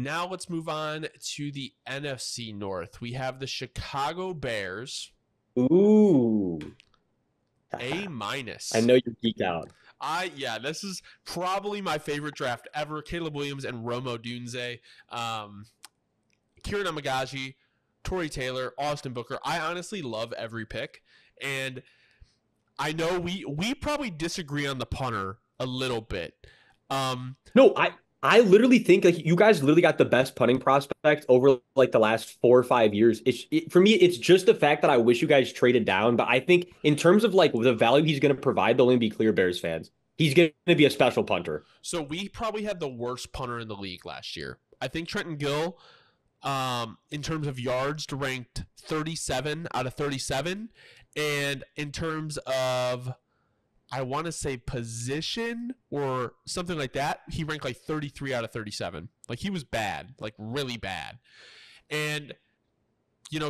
Now let's move on to the NFC North. We have the Chicago Bears. Ooh. A-. I know you're geeked out. This is probably my favorite draft ever. Caleb Williams and Romo Dunze. Kieran Amagaji, Torrey Taylor, Austin Booker. I honestly love every pick. And I know we probably disagree on the punter a little bit. No, I literally think like you guys literally got the best punting prospect over like the last 4 or 5 years. For me, it's just the fact that I wish you guys traded down. But I think in terms of like the value he's going to provide, they'll only be clear Bears fans. He's going to be a special punter. So we probably had the worst punter in the league last year. I think Trenton Gill, in terms of yards, ranked 37 out of 37. And in terms of, I want to say position or something like that, he ranked like 33 out of 37. Like he was bad, like really bad. And,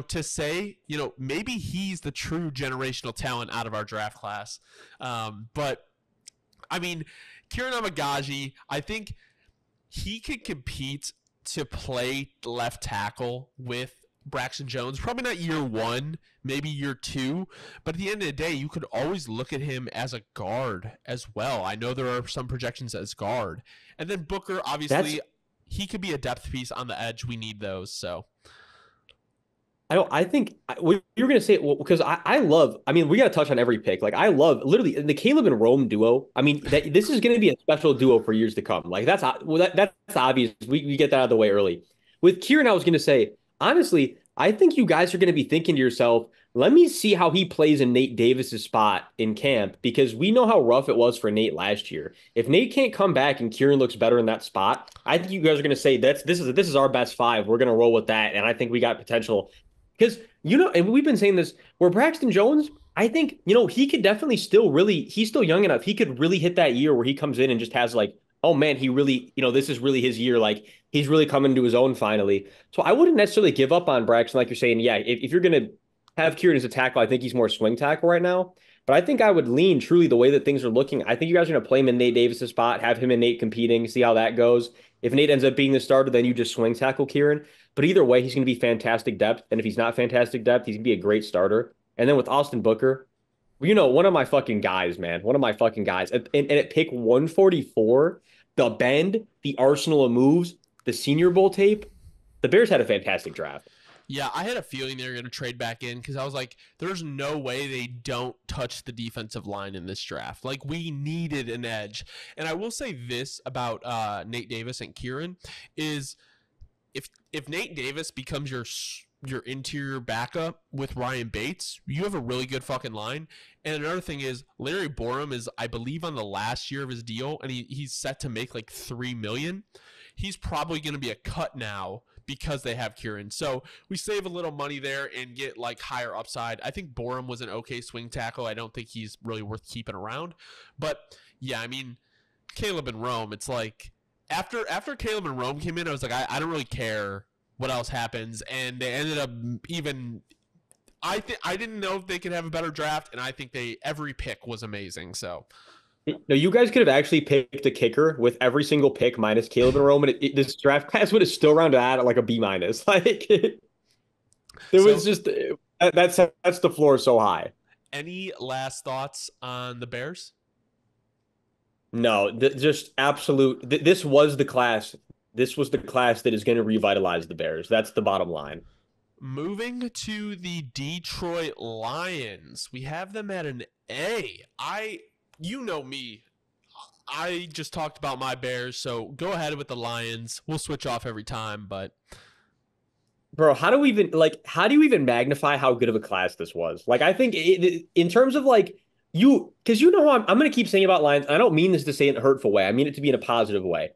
to say, maybe he's the true generational talent out of our draft class. But I mean, Kieran Amagaji, I think he could compete to play left tackle with Braxton Jones. Probably not year one, maybe year two. But at the end of the day, you could always look at him as a guard as well. I know there are some projections as guard. And then Booker, obviously, he could be a depth piece on the edge. We need those, so... I think what you're going to say, well, because we got to touch on every pick. Like, I love literally the Caleb and Rome duo. I mean, this is going to be a special duo for years to come. Like, that's obvious. We get that out of the way early. With Kieran, I was going to say, honestly, I think you guys are going to be thinking to yourself, let me see how he plays in Nate Davis's spot in camp, because we know how rough it was for Nate last year. If Nate can't come back and Kieran looks better in that spot, I think you guys are going to say this is our best five. We're going to roll with that. And I think we got potential. Because, and we've been saying this, where Braxton Jones, I think, he could definitely he's still young enough. He could really hit that year where he comes in and just has like, oh man, he really, this is really his year. Like, he's really coming to his own finally. So I wouldn't necessarily give up on Braxton, like you're saying. Yeah, if you're going to have Kieran as a tackle, I think he's more swing tackle right now. But I think I would lean truly the way that things are looking. I think you guys are going to play him in Nate Davis' spot, have him and Nate competing, see how that goes. If Nate ends up being the starter, then you just swing tackle Kieran. But either way, he's going to be fantastic depth. And if he's not fantastic depth, he's going to be a great starter. And then with Austin Booker, one of my fucking guys, man. One of my fucking guys. And at pick 144, the bend, the arsenal of moves, the Senior Bowl tape, the Bears had a fantastic draft. Yeah, I had a feeling they were going to trade back in because I was like, there's no way they don't touch the defensive line in this draft. Like, we needed an edge. And I will say this about Nate Davis and Kieran is if Nate Davis becomes your interior backup with Ryan Bates, you have a really good fucking line. And another thing is Larry Borum is, I believe, on the last year of his deal, and he's set to make like $3 million. He's probably going to be a cut now because they have Kieran. So we save a little money there and get like higher upside. I think Borum was an okay swing tackle. I don't think he's really worth keeping around. But yeah, I mean, Caleb and Rome, it's like after Caleb and Rome came in, I was like, I don't really care what else happens. And they ended up I didn't know if they could have a better draft, and I think every pick was amazing. So no, you guys could have actually picked a kicker with every single pick minus Caleb and Roman. This draft class would have still rounded out at like a B-. Like was just that sets the floor so high. Any last thoughts on the Bears? No, just absolute. This was the class. This was the class that is going to revitalize the Bears. That's the bottom line. Moving to the Detroit Lions, we have them at an A. You know me. I just talked about my Bears, so go ahead with the Lions. We'll switch off every time, but bro, how do you even magnify how good of a class this was? Like, I think in terms of like because I'm going to keep saying about Lions. I don't mean this to say in a hurtful way. I mean it to be in a positive way.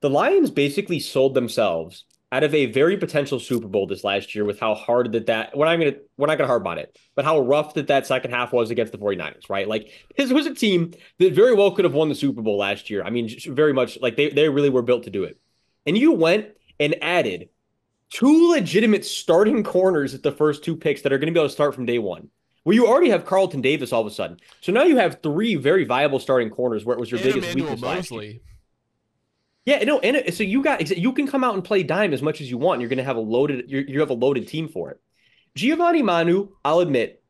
The Lions basically sold themselves out of a very potential Super Bowl this last year with how hard we're not going to harp on it, but how rough that second half was against the 49ers, right? Like, this was a team that very well could have won the Super Bowl last year. I mean, very much like they really were built to do it. And you went and added 2 legitimate starting corners at the first 2 picks that are going to be able to start from day one. Well, you already have Carlton Davis all of a sudden. So now you have 3 very viable starting corners where it was your biggest weakness last year. Yeah, no, and so you can come out and play dime as much as you want. You're going to have you have a loaded team for it. Giovanni Manu, I'll admit,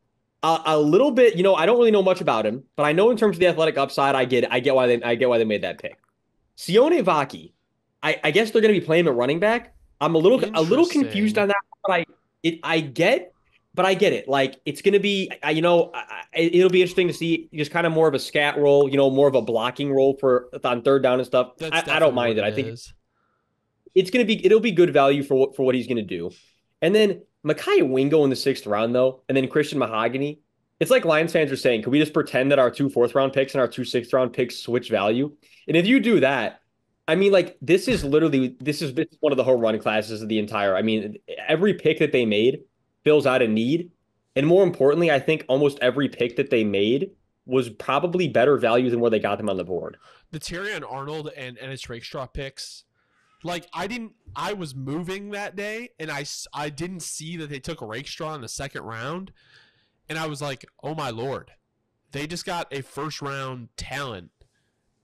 a little bit. I don't really know much about him, but I know in terms of the athletic upside, I get it. I get why they made that pick. Sione Vaki, I guess they're going to be playing at running back. I'm a little confused Interesting. on that, but I get it. Like it's going to be, it'll be interesting to see just kind of more of a scat role, more of a blocking role for on third down and stuff. That's I don't definitely mind what it. it I think is. it'll be good value for what he's going to do. And then Micaiah Wingo in the sixth round though, and then Christian Mahogany. It's like Lions fans are saying, can we just pretend that our two fourth round picks and our two sixth round picks switch value? And if you do that, I mean, like this is one of the home run classes of the entire. I mean, every pick that they made fills out a need, and more importantly, I think almost every pick that they made was probably better value than where they got them on the board. The Terrion Arnold and Ennis Rakestraw picks. Like I was moving that day and I didn't see that they took a Rakestraw in the second round. And I was like, oh my Lord, they just got a first round talent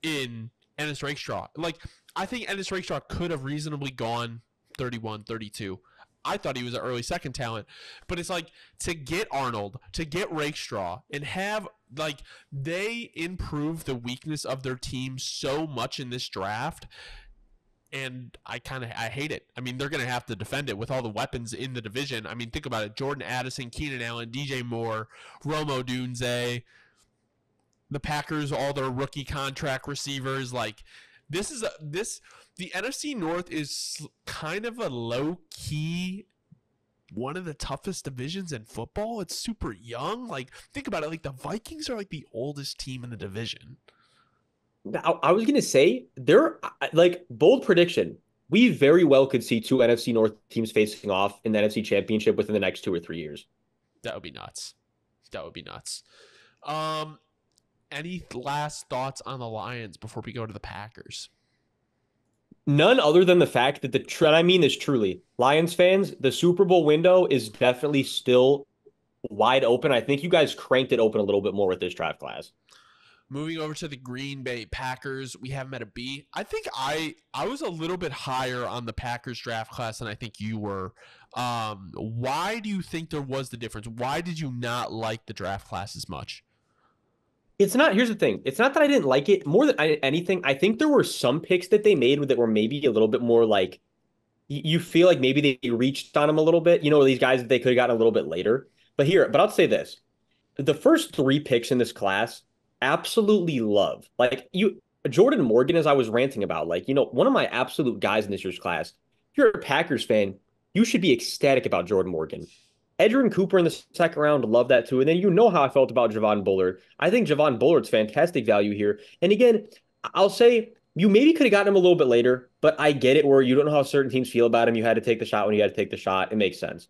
in Ennis Rakestraw. Like, I think Ennis Rakestraw could have reasonably gone 31, 32. I thought he was an early second talent, but it's like to get Arnold, to get Rakestraw, and have like they improve the weakness of their team so much in this draft, and I hate it. I mean, they're going to have to defend it with all the weapons in the division. I mean, think about it: Jordan Addison, Keenan Allen, DJ Moore, Romo Dunze, the Packers, all their rookie contract receivers. Like, the NFC North is kind of a low key one of the toughest divisions in football. It's super young. Like, think about it. Like, the Vikings are like the oldest team in the division. I was gonna say they're like bold prediction. We very well could see two NFC North teams facing off in the NFC Championship within the next 2 or 3 years. That would be nuts. That would be nuts. Um, any last thoughts on the Lions before we go to the Packers? None other than the fact that I mean this truly, Lions fans, the Super Bowl window is definitely still wide open. I think you guys cranked it open a little bit more with this draft class. Moving over to the Green Bay Packers, we have them at a B. I think I was a little bit higher on the Packers draft class than I think you were. Why do you think there was the difference? Why did you not like the draft class as much? It's not, here's the thing. It's not that I didn't like it more than anything. I think there were some picks that they made that were maybe a little bit more like you feel like maybe they reached on them a little bit, these guys that they could have gotten a little bit later. But I'll say this. The first three picks in this class, absolutely love. Like Jordan Morgan, as I was ranting about, like, one of my absolute guys in this year's class. If you're a Packers fan, you should be ecstatic about Jordan Morgan. Edgerrin Cooper in the second round, love that too. And then how I felt about Javon Bullard. I think Javon Bullard's fantastic value here. And again, I'll say you maybe could have gotten him a little bit later, but I get it where you don't know how certain teams feel about him. You had to take the shot when you had to take the shot. It makes sense.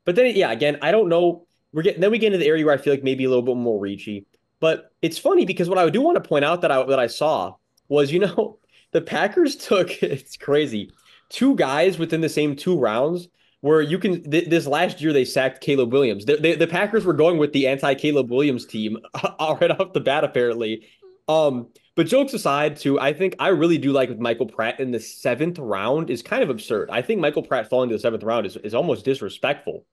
But then, yeah, again, I don't know. We get into the area where I feel like maybe a little bit more reachy. But it's funny because what I do want to point out that I saw was, the Packers took it's crazy, two guys within the same 2 rounds where you can this last year they sacked Caleb Williams. The Packers were going with the anti Caleb Williams team right off the bat apparently. But jokes aside, too, I think I really do like with Michael Pratt in the seventh round is kind of absurd. I think Michael Pratt falling to the seventh round is almost disrespectful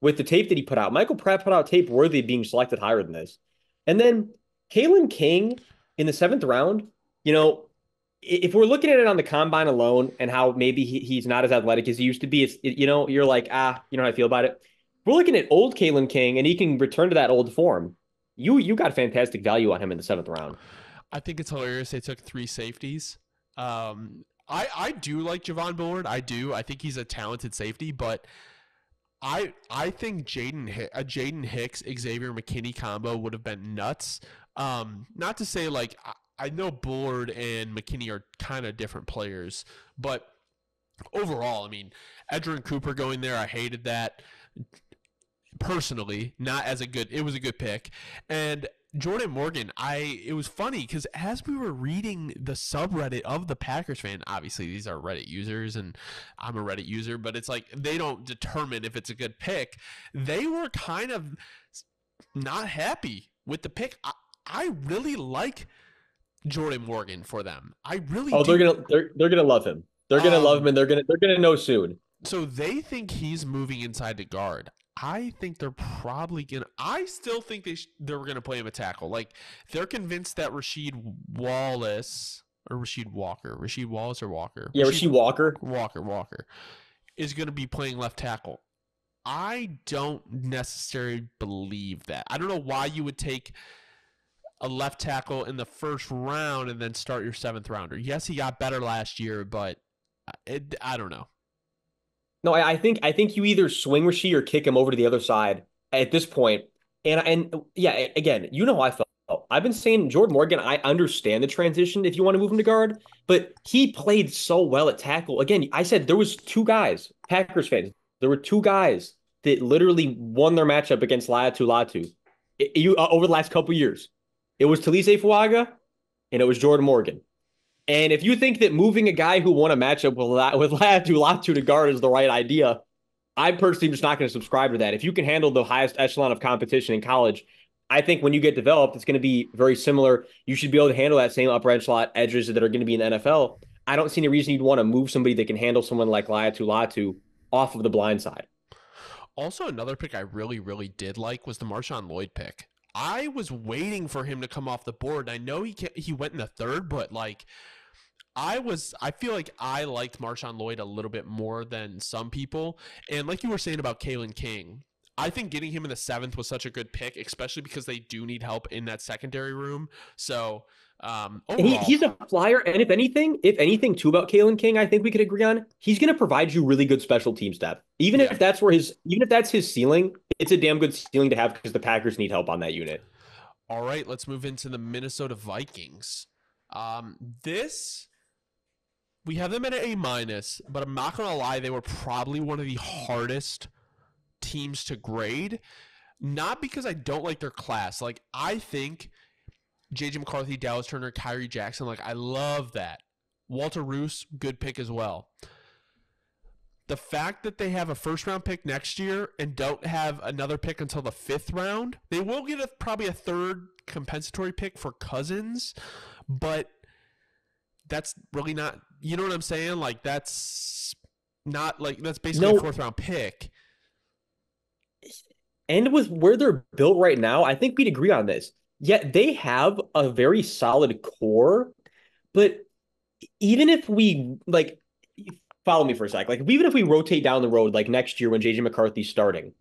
with the tape that he put out. Michael Pratt put out tape worthy of being selected higher than this. And then Kalen King in the seventh round, if we're looking at it on the combine alone and how maybe he's not as athletic as he used to be, you're like, you know how I feel about it. We're looking at old Kalen King and he can return to that old form. You got fantastic value on him in the seventh round. I think it's hilarious they took three safeties. I do like Javon Bullard. I do. I think he's a talented safety, but I think Jaden Hicks, Xavier McKinney combo would have been nuts. Not to say like I know Bullard and McKinney are kind of different players, but overall, I mean, Edgerrin Cooper going there, I hated that personally. Not as a good. It was a good pick, and Jordan Morgan, it was funny because as we were reading the subreddit of the Packers fan, obviously these are Reddit users and I'm a Reddit user, but it's like they don't determine if it's a good pick. They were kind of not happy with the pick. I really like Jordan Morgan for them. I really Oh, do. they're gonna love him. They're gonna love him, Um, and they're gonna know soon. so they think he's moving inside to guard. I think they're probably gonna. I still think they're gonna play him a tackle. Like they're convinced that Rasheed Wallace or Walker, Yeah, Rasheed Walker. Walker is gonna be playing left tackle. I don't necessarily believe that. I don't know why you would take a left tackle in the first round and then start your seventh rounder. Yes, he got better last year, but I don't know. No, I think you either swing Rasheed or kick him over to the other side at this point. And yeah, again, you know how I felt. I've been saying Jordan Morgan, I understand the transition if you want to move him to guard, but he played so well at tackle. Again, I said there was two guys, Packers fans. There were two guys that literally won their matchup against Latu over the last couple years. It was Talise Fuaga and it was Jordan Morgan. And if you think that moving a guy who won a matchup with Latu to guard is the right idea, I'm personally just not going to subscribe to that. If you can handle the highest echelon of competition in college, I think when you get developed, it's going to be very similar. You should be able to handle that same upper echelon edges that are going to be in the NFL. I don't see any reason you'd want to move somebody that can handle someone like Latu off of the blind side. Also, another pick I really, really did like was the Marshawn Lloyd pick. I was waiting for him to come off the board. I know he went in the third, but like I feel like I liked Marshawn Lloyd a little bit more than some people. And like you were saying about Kalen King, I think getting him in the seventh was such a good pick, especially because they do need help in that secondary room. So overall, He's a flyer, and if anything too about Kalen King, I think we could agree on he's going to provide you really good special teams depth. Even yeah. if that's his ceiling, it's a damn good ceiling to have because the Packers need help on that unit. All right, let's move into the Minnesota Vikings. This we have them at an A minus, but I'm not gonna lie, they were probably one of the hardest teams to grade. Not because I don't like their class. Like I think JJ McCarthy, Dallas Turner, Kyrie Jackson, like I love that. Walter Roos, good pick as well. The fact that they have a first round pick next year and don't have another pick until the fifth round, they will get probably a third compensatory pick for Cousins, but that's really not, you know what I'm saying? Like that's not like, that's basically a No, fourth round pick. and with where they're built right now, I think we'd agree on this. Yet they have a very solid core, but even if we like follow me for a sec, like even if we rotate down the road like next year when JJ McCarthy's starting,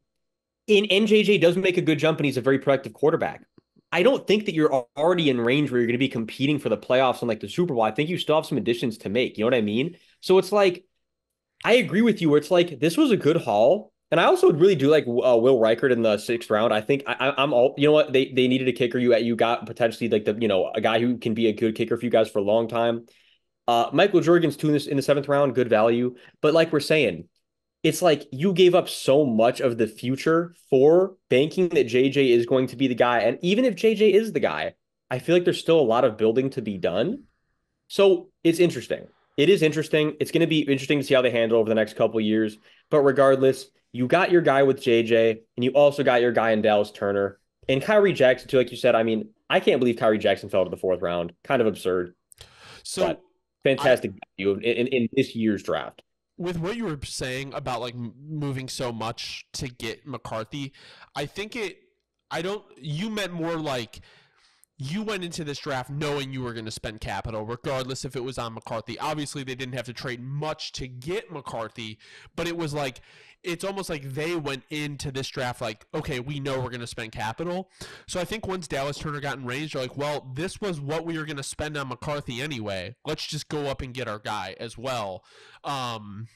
and JJ does make a good jump and he's a very productive quarterback. I don't think that you're already in range where you're going to be competing for the playoffs and like the Super Bowl. I think you still have some additions to make. You know what I mean? So it's like I agree with you where it's like this was a good haul. And I also really do like Will Reichert in the sixth round. I think I'm all, you know what, they needed a kicker. You got potentially like a guy who can be a good kicker for you guys for a long time. Michael Jorgens too in the seventh round, good value. But like we're saying, it's like you gave up so much of the future for banking that JJ is going to be the guy. And even if JJ is the guy, I feel like there's still a lot of building to be done. So it's interesting. It is interesting. It's going to be interesting to see how they handle over the next couple of years. But regardless, you got your guy with JJ, and you also got your guy in Dallas Turner. And Kyrie Jackson, too, like you said, I mean, I can't believe Kyrie Jackson fell to the fourth round. Kind of absurd, So but I, fantastic value in this year's draft. with what you were saying about like moving so much to get McCarthy, I think you meant more like you went into this draft knowing you were going to spend capital, regardless if it was on McCarthy. Obviously, they didn't have to trade much to get McCarthy, but it was like, it's almost like they went into this draft like, okay, we know we're going to spend capital. So I think once Dallas Turner got in range, they're like, well, this was what we were going to spend on McCarthy anyway. Let's just go up and get our guy as well. And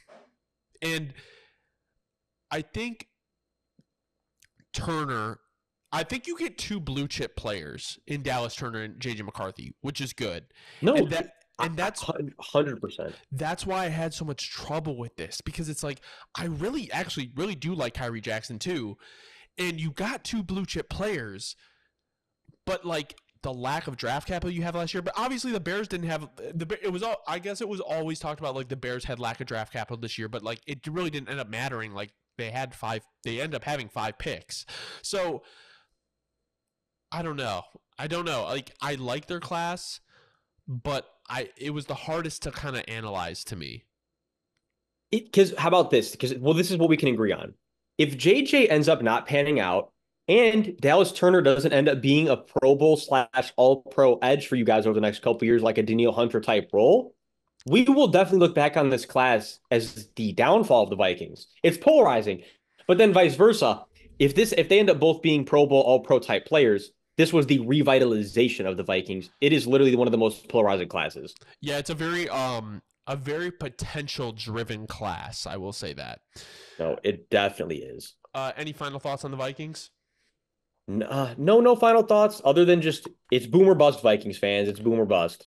I think Turner, I think you get two blue chip players in Dallas Turner and JJ McCarthy, which is good. No, That's 100%. That's why I had so much trouble with this, because it's like I really actually really do like Kyrie Jackson too. And you got two blue chip players, but like the lack of draft capital you have last year, but obviously the Bears didn't have it was all, I guess it was always talked about like the Bears had lack of draft capital this year, but like it really didn't end up mattering. Like they end up having 5 picks. So I don't know. Like I like their class. but it was the hardest to kind of analyze to me. Because how about this? Because well, this is what we can agree on. If JJ ends up not panning out, and Dallas Turner doesn't end up being a Pro Bowl / All Pro edge for you guys over the next couple years, like a Daniil Hunter type role, we will definitely look back on this class as the downfall of the Vikings. It's polarizing, but then vice versa. If they end up both being Pro Bowl All Pro type players, this was the revitalization of the Vikings. It is literally one of the most polarizing classes. Yeah, it's a very potential driven class. I will say that. No, it definitely is. Any final thoughts on the Vikings? No final thoughts other than just it's boom or bust, Vikings fans. It's boom or bust.